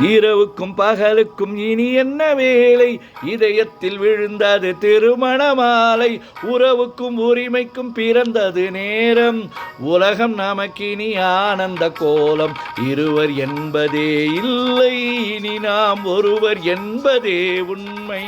இரவுக்கும் பகலுக்கும் இனி என்ன வேலை, இதயத்தில் விழுந்தது திருமண மாலை. உறவுக்கும் உரிமைக்கும் பிறந்தது நேரம், உலகம் நமக்கினி ஆனந்த கோலம். இருவர் என்பதே இல்லை, இனி நாம் ஒருவர் என்பதே உண்மை.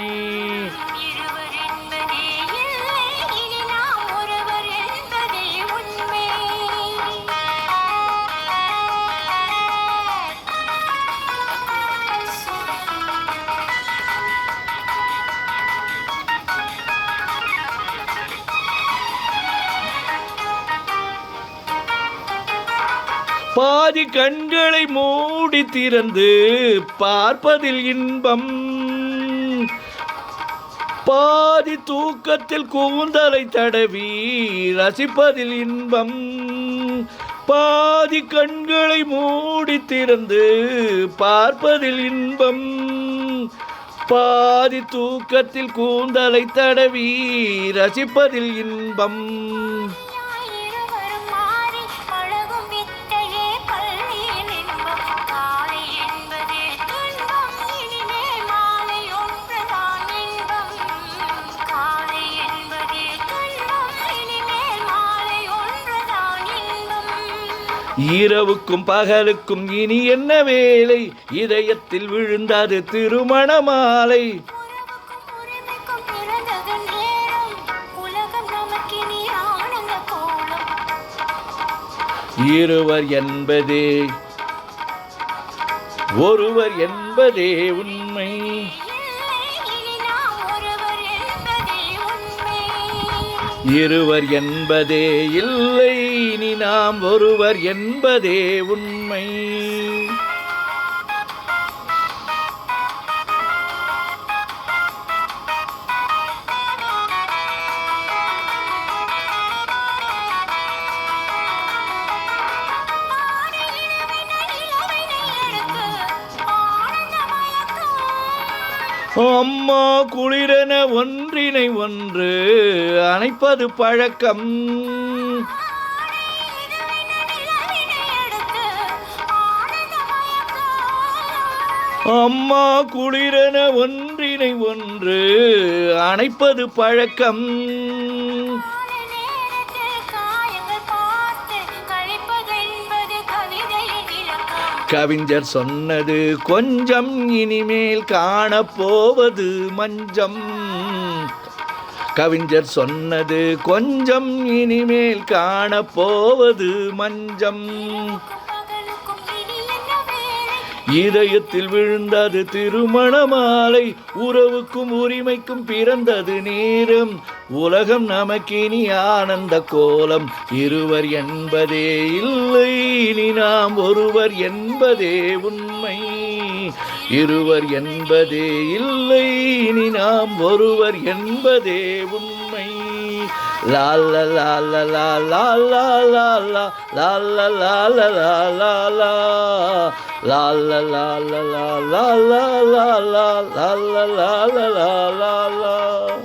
பாதி கண்களை மூடி திறந்து பார்ப்பதில் இன்பம், பாதி தூக்கத்தில் கூந்தலை தடவி ரசிப்பதில் இன்பம். பாதி கண்களை மூடி திறந்து பார்ப்பதில் இன்பம், பாதி தூக்கத்தில் கூந்தலை தடவி ரசிப்பதில் இன்பம். இரவுக்கும் பகலுக்கும் இனி என்ன வேலை, இதயத்தில் விழுந்தது திருமண மாலை. இருவர் என்பதே ஒருவர் என்பதே உண்மை. இருவர் என்பதே இல்லை, இனி நாம் ஒருவர் என்பதே உண்மை. அம்மா குளிரென ஒன்றினை ஒன்று அணைப்பது பழக்கம், அம்மா குளிரென ஒன்றினை ஒன்று அணைப்பது பழக்கம். கவிஞர் சொன்னது கொஞ்சம், இனிமேல் காணப்போவது மஞ்சம். கவிஞர் சொன்னது கொஞ்சம், இனிமேல் காணப்போவது மஞ்சம். இதயத்தில் விழுந்தது திருமண மாலை, உறவுக்கும் உரிமைக்கும் பிறந்தது நேரம், உலகம் நமக்கினி ஆனந்த கோலம். இருவர் என்பதே இல்லை, இனி நாம் ஒருவர் என்பதே உண்மை. இருவர் என்பதே இல்லை, இனி நாம் ஒருவர் என்பதே உண்மை. லால லால லால லால லால லால லால la la la la la la la la la la la la la la